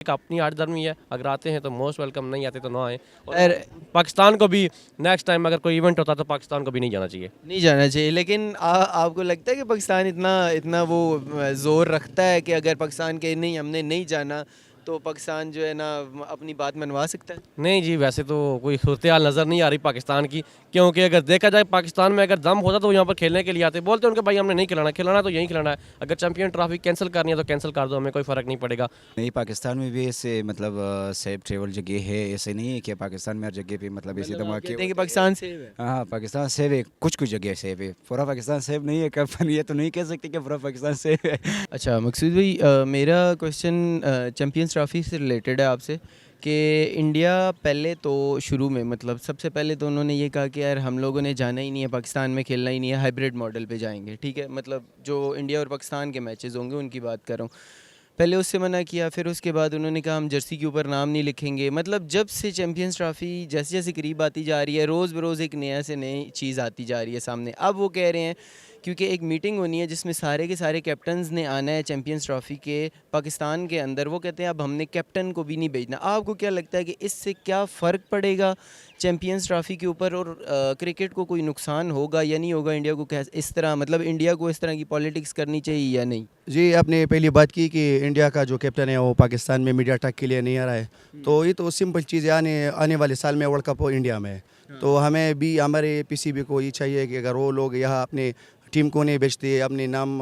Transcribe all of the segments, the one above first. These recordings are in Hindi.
एक अपनी आठ धर्मी है, अगर आते हैं तो मोस्ट वेलकम, नहीं आते तो ना आए। और पाकिस्तान को भी नेक्स्ट टाइम अगर कोई इवेंट होता तो पाकिस्तान को भी नहीं जाना चाहिए। नहीं जाना चाहिए, लेकिन आपको लगता है कि पाकिस्तान इतना इतना वो ज़ोर रखता है कि अगर पाकिस्तान के नहीं हमने नहीं जाना तो पाकिस्तान जो है ना अपनी बात मनवा सकता है? नहीं जी, वैसे तो कोई सूरत हाल नज़र नहीं आ रही पाकिस्तान की, क्योंकि अगर देखा जाए पाकिस्तान में अगर दम होता तो यहाँ पर खेलने के लिए आते। बोलते उनके भाई हमने नहीं खिलाना, खिलाना तो यहीं खिलाना है, अगर चैंपियन ट्रॉफी कैंसिल करनी है तो कैंसिल कर दो, हमें कोई फ़र्क नहीं पड़ेगा। नहीं, पाकिस्तान में भी ऐसे मतलब सेफ ट्रेवल जगह है, ऐसे नहीं है कि पाकिस्तान में हर जगह पे मतलब ऐसे मतलब आप धमाके कहते हैं कि होते पाकिस्तान सेफ है? हाँ, पाकिस्तान सेफ है, कुछ कुछ जगह सेफ है, पूरा पाकिस्तान सेफ नहीं है। कब ये तो नहीं कह सकते कि पूरा पाकिस्तान सेफ है। अच्छा मकसूद भाई, मेरा क्वेश्चन चैम्पियंस ट्रॉफी से रिलेटेड है आपसे कि इंडिया पहले तो शुरू में मतलब सबसे पहले तो उन्होंने ये कहा कि यार हम लोगों ने जाना ही नहीं है, पाकिस्तान में खेलना ही नहीं है, हाइब्रिड मॉडल पे जाएंगे, ठीक है, मतलब जो इंडिया और पाकिस्तान के मैचेस होंगे उनकी बात कर रहा हूँ। पहले उससे मना किया, फिर उसके बाद उन्होंने कहा हम जर्सी के ऊपर नाम नहीं लिखेंगे। मतलब जब से चैम्पियंस ट्रॉफी जैसे जैसे करीब आती जा रही है, रोज़ बरोज़ एक नया से नई चीज़ आती जा रही है सामने। अब वो कह रहे हैं क्योंकि एक मीटिंग होनी है जिसमें सारे के सारे कैप्टन्स ने आना है चैम्पियंस ट्रॉफी के पाकिस्तान के अंदर, वो कहते हैं अब हमने कैप्टन को भी नहीं भेजना। आपको क्या लगता है कि इससे क्या फ़र्क पड़ेगा चैम्पियंस ट्रॉफी के ऊपर, और क्रिकेट को कोई नुकसान होगा या नहीं होगा? इंडिया को कैसे इस तरह मतलब इंडिया को इस तरह की पॉलिटिक्स करनी चाहिए या नहीं? जी, आपने पहली बात की कि इंडिया का जो कैप्टन है वो पाकिस्तान में मीडिया टक के लिए नहीं आ रहा है, तो ये तो सिंपल चीज़ है। आने आने वाले साल में वर्ल्ड कप इंडिया में है, तो हमें भी हमारे पीसीबी को ये चाहिए कि अगर वो लोग यहाँ अपने टीम को नहीं बेचते, अपने नाम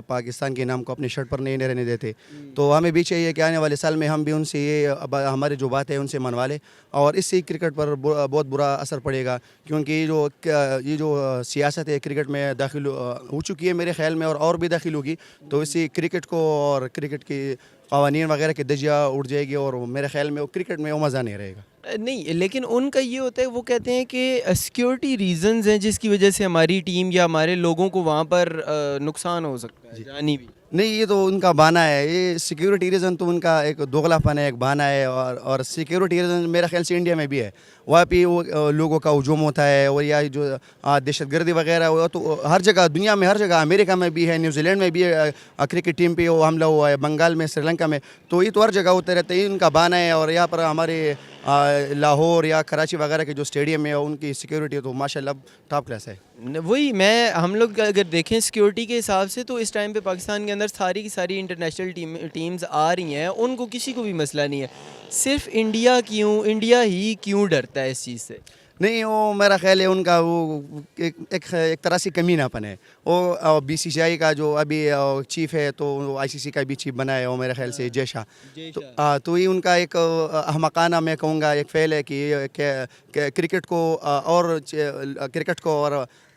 पाकिस्तान के नाम को अपने शर्ट पर नहीं रहने देते, तो हमें भी चाहिए कि आने वाले साल में हम भी उनसे ये हमारे जो बात है उनसे मनवा लें। और इससे क्रिकेट पर बहुत बुरा असर पड़ेगा, क्योंकि ये जो सियासत है क्रिकेट में दाखिल हो चुकी है मेरे ख्याल में, और भी दाखिल होगी, तो इससे क्रिकेट को और क्रिकेट के कवानीन वगैरह की दजिया उड़ जाएगी, और मेरे ख्याल में वो क्रिकेट में वो मज़ा नहीं रहेगा। नहीं, लेकिन उनका ये होता है, वो कहते हैं कि सिक्योरिटी रीजंस हैं जिसकी वजह से हमारी टीम या हमारे लोगों को वहाँ पर नुकसान हो सकता है, जानी भी। नहीं, ये तो उनका बहाना है, ये सिक्योरिटी रीज़न तो उनका एक दोगलापन है, एक बहाना है। और सिक्योरिटी रीज़न मेरे ख्याल से इंडिया में भी है। वहाँ पे वो लोगों का हुजूम होता है, और या जो दहशतगर्दी वगैरह वो तो हर जगह दुनिया में, हर जगह अमेरिका में भी है, न्यूजीलैंड में भी है, क्रिकेट टीम पे वो हमला हुआ है, बंगाल में, श्रीलंका में, तो ये तो हर जगह होते रहते हैं। इनका बहाना है। और यहाँ पर हमारे लाहौर या कराची वगैरह के जो स्टेडियम है उनकी सिक्योरिटी तो माशाल्लाह टॉप क्लास है। वही मैं हम लोग अगर देखें सिक्योरिटी के हिसाब से तो इस टाइम पे पाकिस्तान के अंदर सारी की सारी इंटरनेशनल टीम्स आ रही हैं, उनको किसी को भी मसला नहीं है। सिर्फ इंडिया ही क्यों डरता है इस चीज़ से? नहीं, वो मेरा ख्याल है उनका वो एक तरह से कमीनापन है। वो बीसीसीआई का जो अभी चीफ है, तो आईसीसी का भी चीफ बना है वो मेरे ख्याल से जय शाह। तो ये उनका एक अहमकाना मैं कहूँगा एक फ़ेल है कि क्रिकेट को और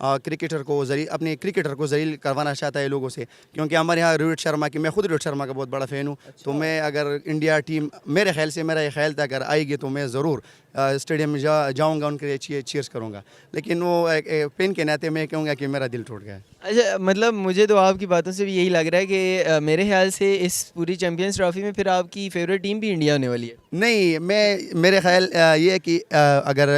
क्रिकेटर को अपने क्रिकेटर को जलील करवाना चाहता है लोगों से। क्योंकि हमारे यहाँ रोहित शर्मा की, मैं खुद रोहित शर्मा का बहुत बड़ा फ़ैन हूँ। तो मैं अगर इंडिया टीम, मेरे ख्याल से मेरा ये ख्याल था अगर आएगी तो मैं ज़रूर स्टेडियम में जाऊँगा, उनके लिए चीयर्स करूँगा। लेकिन वो एक फ़ैन के नाते मैं कहूँगा कि मेरा दिल टूट गया है। अच्छा, मतलब मुझे तो आपकी बातों से भी यही लग रहा है कि मेरे ख्याल से इस पूरी चैम्पियंस ट्रॉफी में फिर आपकी फेवरेट टीम भी इंडिया होने वाली है। नहीं, मेरे ख्याल ये है कि अगर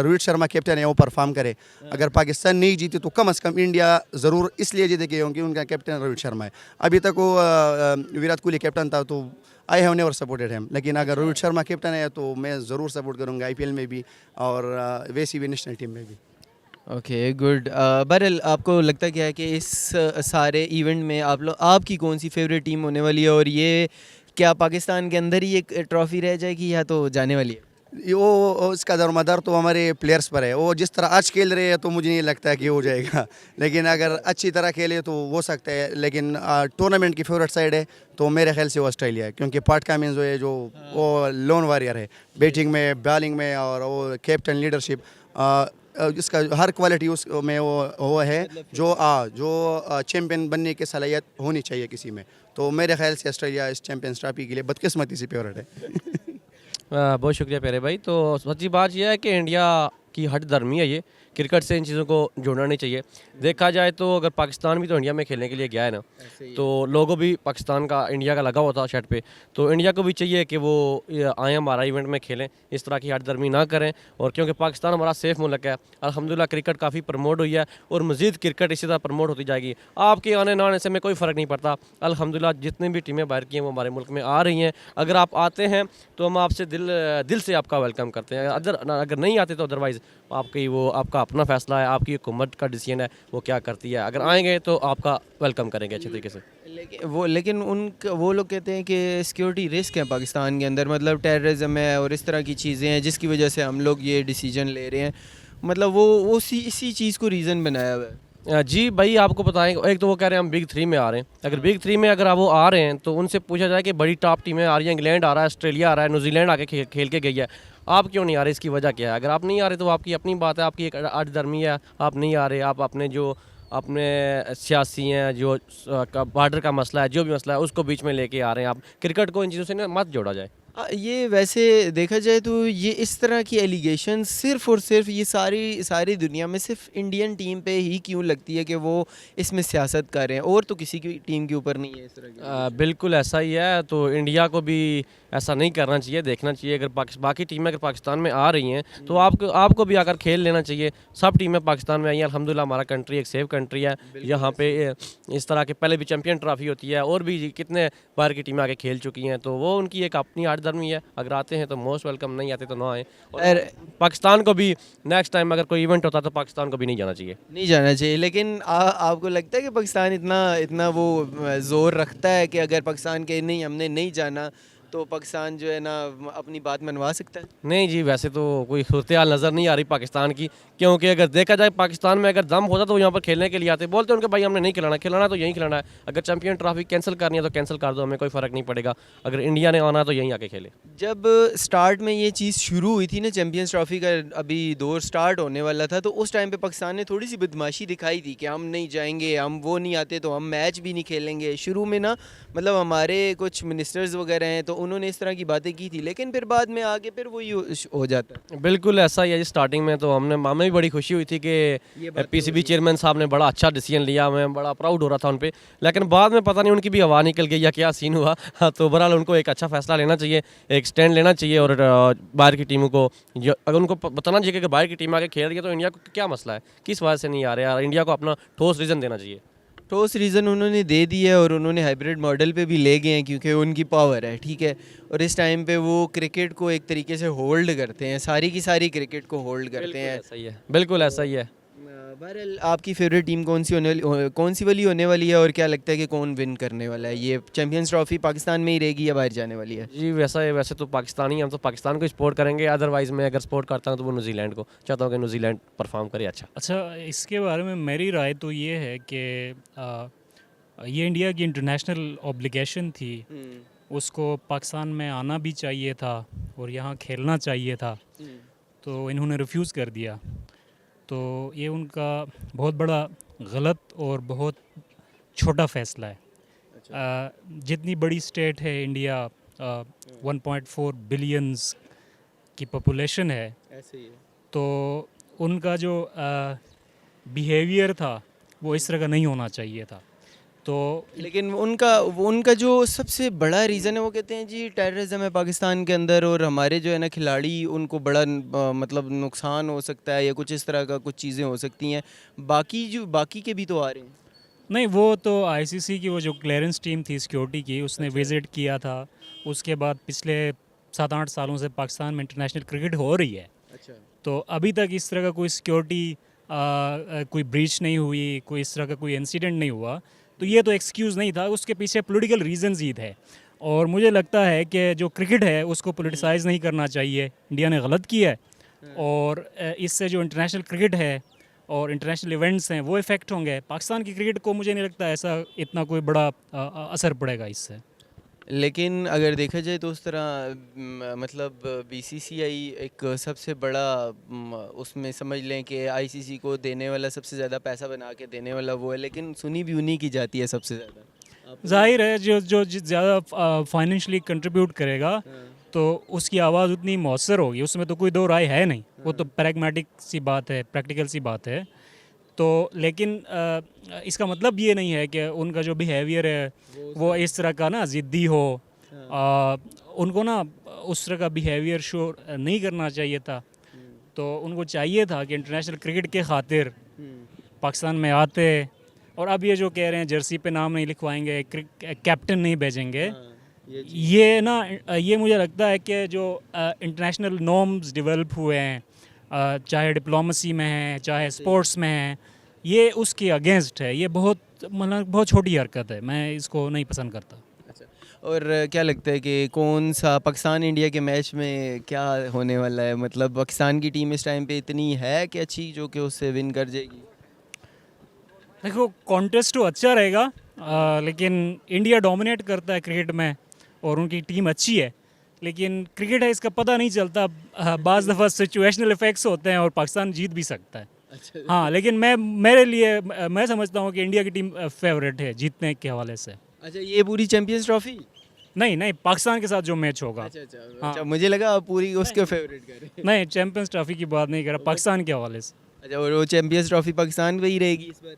रोहित शर्मा कैप्टन है वो परफॉर्म करे, अगर पाकिस्तान नहीं जीती तो कम से कम इंडिया ज़रूर इसलिए जीतेगी क्योंकि उनका कैप्टन रोहित शर्मा है। अभी तक वो विराट कोहली कैप्टन था, तो I have never supported him. लेकिन अगर रोहित शर्मा कैप्टन है तो मैं ज़रूर सपोर्ट करूँगा, आईपीएल में भी और वैसे भी नेशनल टीम में भी। Okay good. बहरहाल आपको लगता क्या है कि इस सारे इवेंट में आपकी कौन सी फेवरेट टीम होने वाली है, और ये क्या पाकिस्तान के अंदर ही एक ट्रॉफी रह जाएगी या तो जाने वाली है? वो इसका दरमदार तो हमारे प्लेयर्स पर है। वो जिस तरह आज खेल रहे हैं तो मुझे नहीं लगता है कि हो जाएगा। लेकिन अगर अच्छी तरह खेले तो हो सकता है। लेकिन टूर्नामेंट की फेवरेट साइड है तो मेरे ख्याल से वो ऑस्ट्रेलिया है, क्योंकि पैट कमिंस जो है जो वो लोन वॉरियर है बैटिंग में, बॉलिंग में, और वो कैप्टन लीडरशिप, जिसका हर क्वालिटी उसमें वो है जो चैम्पियन बनने की सलाहियत होनी चाहिए किसी में। तो मेरे ख्याल से ऑस्ट्रेलिया इस चैम्पियंस ट्रॉफी के लिए बदकिस्मती से फेवरेट है। बहुत शुक्रिया प्यारे भाई। तो सच्ची बात यह है कि इंडिया की हट धर्मी है ये, क्रिकेट से इन चीज़ों को जोड़ना नहीं चाहिए। देखा जाए तो अगर पाकिस्तान भी तो इंडिया में खेलने के लिए गया है ना, तो लोगों भी पाकिस्तान का इंडिया का लगा हुआ था शर्ट पे, तो इंडिया को भी चाहिए कि वो आए हमारा इवेंट में खेलें, इस तरह की हटदर्मी ना करें। और क्योंकि पाकिस्तान हमारा सेफ मुल्क है, अल्हम्दुलिल्लाह क्रिकेट काफ़ी प्रमोट हुई है और मज़ीद क्रिकेट इसी तरह प्रमोट होती जाएगी। आपके आने ना आने से में कोई फ़र्क नहीं पड़ता। अल्हम्दुलिल्लाह जितनी भी टीमें बाहर की हैं वो हमारे मुल्क में आ रही हैं। अगर आप आते हैं तो हम आपसे दिल से आपका वेलकम करते हैं। अगर नहीं आते तो अदरवाइज़ आपका अपना फ़ैसला है, आपकी हुकूमत का डिसीजन है वो क्या करती है। अगर आएंगे तो आपका वेलकम करेंगे अच्छे तरीके से। लेकिन वो लोग कहते हैं कि सिक्योरिटी रिस्क है पाकिस्तान के अंदर, मतलब टेररिज्म है और इस तरह की चीज़ें हैं जिसकी वजह से हम लोग ये डिसीजन ले रहे हैं। मतलब वो इसी चीज़ को रीज़न बनाया हुआ है। जी भाई, आपको बताएं, एक तो वो कह रहे हैं हम बिग 3 में आ रहे हैं। अगर बिग 3 में अगर वो आ रहे हैं तो उनसे पूछा जाए कि बड़ी टॉप टीमें आ रही हैं, इंग्लैंड आ रहा है, ऑस्ट्रेलिया आ रहा है, न्यूजीलैंड आके खेल के गई है, आप क्यों नहीं आ रहे? इसकी वजह क्या है? अगर आप नहीं आ रहे तो आपकी अपनी बात है, आपकी एक आर्डरमी है, आप नहीं आ रहे, आप अपने सियासी हैं, जो बॉर्डर का मसला है, जो भी मसला है उसको बीच में लेके आ रहे हैं। आप क्रिकेट को इन चीज़ों से ना मत जोड़ा जाए। ये वैसे देखा जाए तो ये इस तरह की एलिगेशन सिर्फ़ और सिर्फ ये सारी दुनिया में सिर्फ इंडियन टीम पे ही क्यों लगती है कि वो इसमें सियासत कर रहे हैं, और तो किसी की टीम के ऊपर नहीं है इस तरह की। बिल्कुल ऐसा ही है। तो इंडिया को भी ऐसा नहीं करना चाहिए, देखना चाहिए अगर बाकी टीमें अगर पाकिस्तान में आ रही हैं तो आपको भी आकर खेल लेना चाहिए। सब टीमें पाकिस्तान में आई हैं, अल्हम्दुलिल्लाह हमारा कंट्री एक सेफ कंट्री है। यहाँ पे इस तरह के पहले भी चैंपियन ट्रॉफी होती है और भी कितने बार की टीमें आके खेल चुकी हैं, तो वो उनकी एक अपनी आर्डरमी है। अगर आते हैं तो मोस्ट वेलकम, नहीं आते तो ना आए। और पाकिस्तान को भी नेक्स्ट टाइम अगर कोई इवेंट होता तो पाकिस्तान को भी नहीं जाना चाहिए। नहीं जाना चाहिए, लेकिन आपको लगता है कि पाकिस्तान इतना वो ज़ोर रखता है कि अगर पाकिस्तान के नहीं हमने नहीं जाना तो पाकिस्तान जो है ना अपनी बात मनवा सकता है? नहीं जी, वैसे तो कोई सूरत हाल नज़र नहीं आ रही पाकिस्तान की, क्योंकि अगर देखा जाए पाकिस्तान में अगर दम होता तो वो यहाँ पर खेलने के लिए आते। बोलते उनके भाई हमने नहीं खिलाना तो यहीं खिलाना है। अगर चैंपियन ट्रॉफी कैंसिल करनी है तो कैंसिल कर दो, हमें कोई फ़र्क नहीं पड़ेगा। अगर इंडिया ने आना तो यहीं आके खेले। जब स्टार्ट में ये चीज़ शुरू हुई थी ना, चैंपियंस ट्रॉफी का अभी दौर स्टार्ट होने वाला था, तो उस टाइम पे पाकिस्तान ने थोड़ी सी बदमाशी दिखाई थी कि हम नहीं जाएंगे, हम वो नहीं आते तो हम मैच भी नहीं खेलेंगे। शुरू में ना मतलब हमारे कुछ मिनिस्टर्स वगैरह हैं तो उन्होंने इस तरह की बातें की थी, लेकिन फिर बाद में आगे फिर वही हो जाता है। बिल्कुल ऐसा ही है जी। स्टार्टिंग में तो हमें भी बड़ी खुशी हुई थी कि पीसीबी चेयरमैन साहब ने बड़ा अच्छा डिसीजन लिया, मैं बड़ा प्राउड हो रहा था उन पे। लेकिन बाद में पता नहीं उनकी भी हवा निकल गई या क्या सीन हुआ। हाँ, तो बहरहाल उनको एक अच्छा फैसला लेना चाहिए, एक स्टैंड लेना चाहिए और बाहर की टीमों को अगर उनको बताना चाहिए कि अगर बाहर की टीम आके खेल रही है तो इंडिया को क्या मसला है, किस वजह से नहीं आ रहे यार। इंडिया को अपना ठोस रीज़न देना चाहिए। ठोस रीज़न उन्होंने दे दी है और उन्होंने हाइब्रिड मॉडल पे भी ले गए हैं क्योंकि उनकी पावर है, ठीक है। और इस टाइम पे वो क्रिकेट को एक तरीके से होल्ड करते हैं, सारी की सारी क्रिकेट को होल्ड करते हैं। ऐसा ही है, बिल्कुल ऐसा ही है। बहरहाल आपकी फेवरेट टीम कौन सी वाली होने वाली है, और क्या लगता है कि कौन विन करने वाला है? ये चैंपियंस ट्रॉफी पाकिस्तान में ही रहेगी या बाहर जाने वाली है? जी वैसे तो पाकिस्तानी, हम तो पाकिस्तान को सपोर्ट करेंगे। अदरवाइज़ मैं अगर सपोर्ट करता हूँ तो वो न्यूजीलैंड को चाहता हूँ कि न्यूजीलैंड परफॉर्म करे अच्छा। इसके बारे में मेरी राय तो ये है कि ये इंडिया की इंटरनेशनल ऑब्लिगेशन थी, उसको पाकिस्तान में आना भी चाहिए था और यहाँ खेलना चाहिए था, तो इन्होंने रिफ्यूज़ कर दिया। तो ये उनका बहुत बड़ा गलत और बहुत छोटा फ़ैसला है। जितनी बड़ी स्टेट है इंडिया, 1.4 बिलियंस की पॉपुलेशन है, ऐसे ही है। तो उनका जो बिहेवियर था वो इस तरह का नहीं होना चाहिए था। तो लेकिन उनका जो सबसे बड़ा रीज़न है वो कहते हैं जी टेररिज्म है पाकिस्तान के अंदर और हमारे जो है ना खिलाड़ी, उनको बड़ा मतलब नुकसान हो सकता है या कुछ इस तरह का कुछ चीज़ें हो सकती हैं। बाकी के भी तो आ रहे हैं। नहीं, वो तो आईसीसी की वो जो क्लियरेंस टीम थी सिक्योरिटी की, उसने विज़िट किया था। उसके बाद पिछले 7-8 सालों से पाकिस्तान में इंटरनेशनल क्रिकेट हो रही है। अच्छा। तो अभी तक इस तरह का कोई सिक्योरिटी कोई ब्रीच नहीं हुई, कोई इस तरह का कोई इंसिडेंट नहीं हुआ, तो ये तो एक्सक्यूज़ नहीं था। उसके पीछे पॉलिटिकल रीजंस ही थे और मुझे लगता है कि जो क्रिकेट है उसको पॉलिटिसाइज़ नहीं करना चाहिए। इंडिया ने गलत किया है और इससे जो इंटरनेशनल क्रिकेट है और इंटरनेशनल इवेंट्स हैं वो इफ़ेक्ट होंगे। पाकिस्तान की क्रिकेट को मुझे नहीं लगता ऐसा इतना कोई बड़ा असर पड़ेगा इससे। लेकिन अगर देखा जाए तो उस तरह मतलब बीसीसीआई एक सबसे बड़ा उसमें समझ लें कि आईसीसी को देने वाला, सबसे ज़्यादा पैसा बना के देने वाला वो है, लेकिन सुनी भी उन्हीं की जाती है सबसे ज़्यादा। जाहिर है जो ज़्यादा फाइनेंशियली कंट्रीब्यूट करेगा तो उसकी आवाज़ उतनी मौसर होगी, उसमें तो कोई दो राय है नहीं, वो तो प्रैग्मेटिक सी बात है, प्रैक्टिकल सी बात है। तो लेकिन इसका मतलब ये नहीं है कि उनका जो बिहेवियर है वो इस तरह का ना ज़िद्दी हो। उनको ना उस तरह का बिहेवियर शो नहीं करना चाहिए था। तो उनको चाहिए था कि इंटरनेशनल क्रिकेट के खातिर पाकिस्तान में आते, और अब ये जो कह रहे हैं जर्सी पे नाम नहीं लिखवाएंगे, कैप्टन नहीं भेजेंगे, ये ना ये मुझे लगता है कि जो इंटरनेशनल नॉर्म्स डेवलप हुए हैं, चाहे डिप्लोमेसी में है चाहे स्पोर्ट्स में है, ये उसके अगेंस्ट है। ये बहुत मतलब बहुत छोटी हरकत है, मैं इसको नहीं पसंद करता। और क्या लगता है कि कौन सा पाकिस्तान इंडिया के मैच में क्या होने वाला है? मतलब पाकिस्तान की टीम इस टाइम पे इतनी है कि अच्छी जो कि उससे विन कर जाएगी? देखो कॉन्टेस्ट तो अच्छा रहेगा, लेकिन इंडिया डोमिनेट करता है क्रिकेट में और उनकी टीम अच्छी है, लेकिन क्रिकेट है इसका पता नहीं चलता। बाज़ दफ़ा सिचुएशनल इफेक्ट्स होते हैं और पाकिस्तान जीत भी सकता है। हाँ, लेकिन मेरे लिए मैं समझता हूँ कि इंडिया की टीम फेवरेट है जीतने के हवाले से। अच्छा, ये पूरी चैंपियंस ट्रॉफी? नहीं, पाकिस्तान के साथ जो मैच होगा। अच्छा, मुझे लगा आप पूरी उसके फेवरेट कर रहे हैं। नहीं, चैंपियंस ट्रॉफी की बात नहीं कर रहा, पाकिस्तान के हवाले से। अच्छा, और वो चैंपियंस ट्रॉफी पाकिस्तान में ही रहेगी इस बार?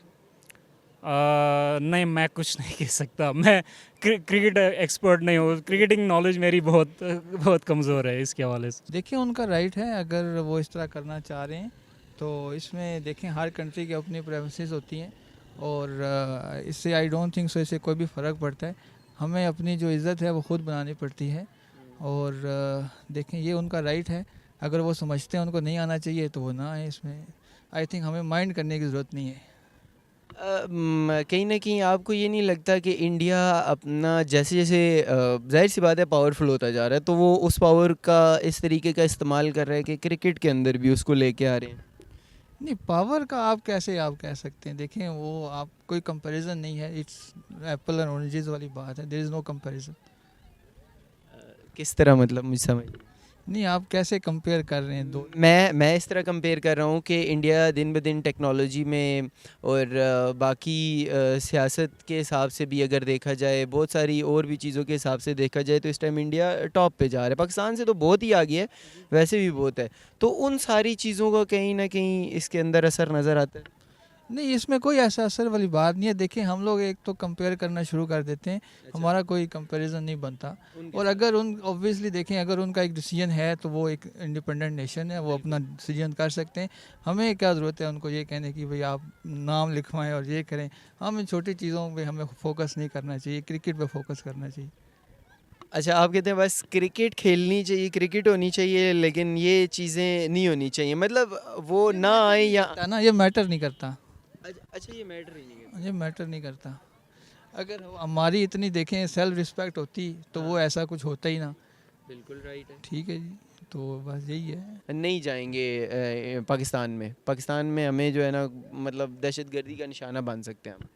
नहीं, मैं कुछ नहीं कह सकता, मैं क्रिकेट एक्सपर्ट नहीं हूँ, क्रिकेटिंग नॉलेज मेरी बहुत कमज़ोर है इसके हवाले से। देखिए उनका राइट है, अगर वो इस तरह करना चाह रहे हैं तो इसमें देखें हर कंट्री की अपनी प्रेफरेंसेस होती हैं, और इससे आई डोंट थिंक सो इससे कोई भी फ़र्क पड़ता है। हमें अपनी जो इज़्ज़त है वो ख़ुद बनानी पड़ती है, और देखें ये उनका राइट है। अगर वो समझते हैं उनको नहीं आना चाहिए तो वो ना आए, इसमें आई थिंक हमें माइंड करने की ज़रूरत नहीं है। कहीं ना कहीं आपको ये नहीं लगता कि इंडिया अपना जैसे जैसे जाहिर सी बात है पावरफुल होता जा रहा है, तो वो उस पावर का इस तरीके का इस्तेमाल कर रहा है कि क्रिकेट के अंदर भी उसको लेके आ रहे हैं? नहीं, पावर का आप कैसे आप कह सकते हैं? देखें वो आप कोई कंपैरिजन नहीं है, इट्स एप्पल एंड ऑरेंजेस वाली बात है, देयर इज़ नो कंपैरिजन। किस तरह, मतलब मुझे समझ नहीं, आप कैसे कंपेयर कर रहे हैं दो? मैं इस तरह कंपेयर कर रहा हूँ कि इंडिया दिन ब दिन टेक्नोलॉजी में और बाकी सियासत के हिसाब से भी अगर देखा जाए, बहुत सारी और भी चीज़ों के हिसाब से देखा जाए, तो इस टाइम इंडिया टॉप पे जा रहा है। पाकिस्तान से तो बहुत ही आगे है, वैसे भी बहुत है। तो उन सारी चीज़ों का कहीं ना कहीं इसके अंदर असर नज़र आता है। नहीं, इसमें कोई ऐसा असर वाली बात नहीं है। देखिए हम लोग एक तो कंपेयर करना शुरू कर देते हैं, हमारा कोई कंपैरिजन नहीं बनता। और अगर उन ऑब्वियसली देखें अगर उनका एक डिसीजन है तो वो एक इंडिपेंडेंट नेशन है, वो अपना डिसीजन कर सकते हैं। हमें क्या ज़रूरत है उनको ये कहने की भाई आप नाम लिखवाएं और ये करें? हम इन छोटी चीज़ों पे हमें फोकस नहीं करना चाहिए, क्रिकेट पे फोकस करना चाहिए। अच्छा, आप कहते हैं बस क्रिकेट खेलनी चाहिए, क्रिकेट होनी चाहिए, लेकिन ये चीज़ें नहीं होनी चाहिए, मतलब वो ना आए या ना, ये मैटर नहीं करता। अच्छा, ये मैटर ही नहीं करता। ये मैटर नहीं करता। अगर हमारी इतनी देखें सेल्फ रिस्पेक्ट होती तो वो ऐसा कुछ होता ही ना। बिल्कुल राइट है। ठीक है जी, तो बस यही है। नहीं जाएंगे पाकिस्तान में हमें जो है ना, मतलब दहशतगर्दी का निशाना बन सकते हैं हम।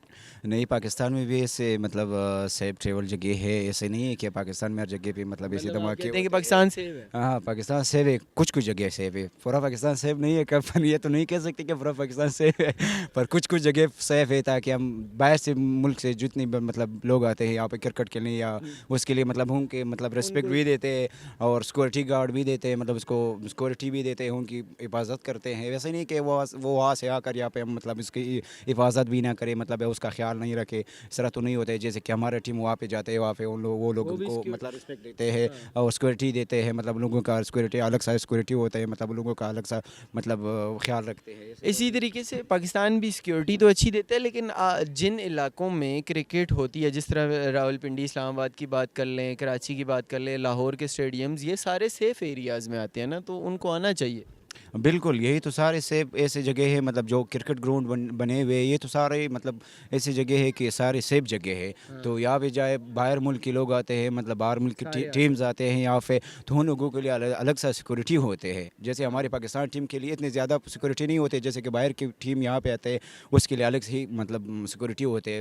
नहीं, पाकिस्तान में भी ऐसे मतलब सेफ ट्रेवल जगह है, ऐसे नहीं है कि पाकिस्तान में हर जगह पे मतलब ऐसे धमाके कहते हैं कि पाकिस्तान सेफ है। हाँ, पाकिस्तान सेफ है, कुछ कुछ जगह सेफ है, पूरा पाकिस्तान सेफ नहीं है। कब ये तो नहीं कह सकते कि पूरा पाकिस्तान सेफ है, पर कुछ कुछ जगह सेफ है, ताकि हम बाहर से मुल्क से जितने मतलब लोग आते हैं यहाँ पे क्रिकेट खेलने या उसके लिए मतलब उनके मतलब रिस्पेक्ट भी देते हैं और सिक्योरिटी गार्ड भी देते हैं, मतलब उसको सिक्योरिटी भी देते हैं, उनकी हिफाजत करते हैं। वैसे नहीं कि वो वहाँ से आकर यहाँ पे हम मतलब इसकी हिफाजत भी ना करें, मतलब उसका ख्याल नहीं रखे, इस तरह तो नहीं होता है। जैसे कि हमारे टीम वहाँ पे जाते हैं, वहाँ पे वो लोगों को मतलब रिस्पेक्ट देते हैं और सिक्योरिटी देते हैं, मतलब लोगों का सिक्योरिटी अलग सा सिक्योरिटी होता है, मतलब लोगों का अलग सा मतलब ख्याल रखते हैं। इसी तरीके से पाकिस्तान भी सिक्योरिटी तो अच्छी देता है, लेकिन जिन इलाकों में क्रिकेट होती है, जिस तरह रावलपिंडी इस्लामाबाद की बात कर लें, कराची की बात कर लें, लाहौर के स्टेडियम्स, ये सारे सेफ़ एरियाज़ में आते हैं ना, तो उनको आना चाहिए। बिल्कुल, यही तो सारे सेफ ऐसे जगह है, मतलब जो क्रिकेट ग्राउंड बने हुए ये तो सारे मतलब ऐसी जगह है कि सारे सेफ जगह है। तो यहाँ पे जाए बाहर मुल्क के लोग आते हैं, मतलब बाहर मुल्क की टीम्स आते हैं यहाँ पे, तो उन लोगों के लिए अलग सा सिक्योरिटी होते हैं। जैसे हमारी पाकिस्तान टीम के लिए इतनी ज़्यादा सिक्योरिटी नहीं होती, जैसे कि बाहर की टीम यहाँ पे आते हैं उसके लिए अलग से ही मतलब सिक्योरिटी होते हैं।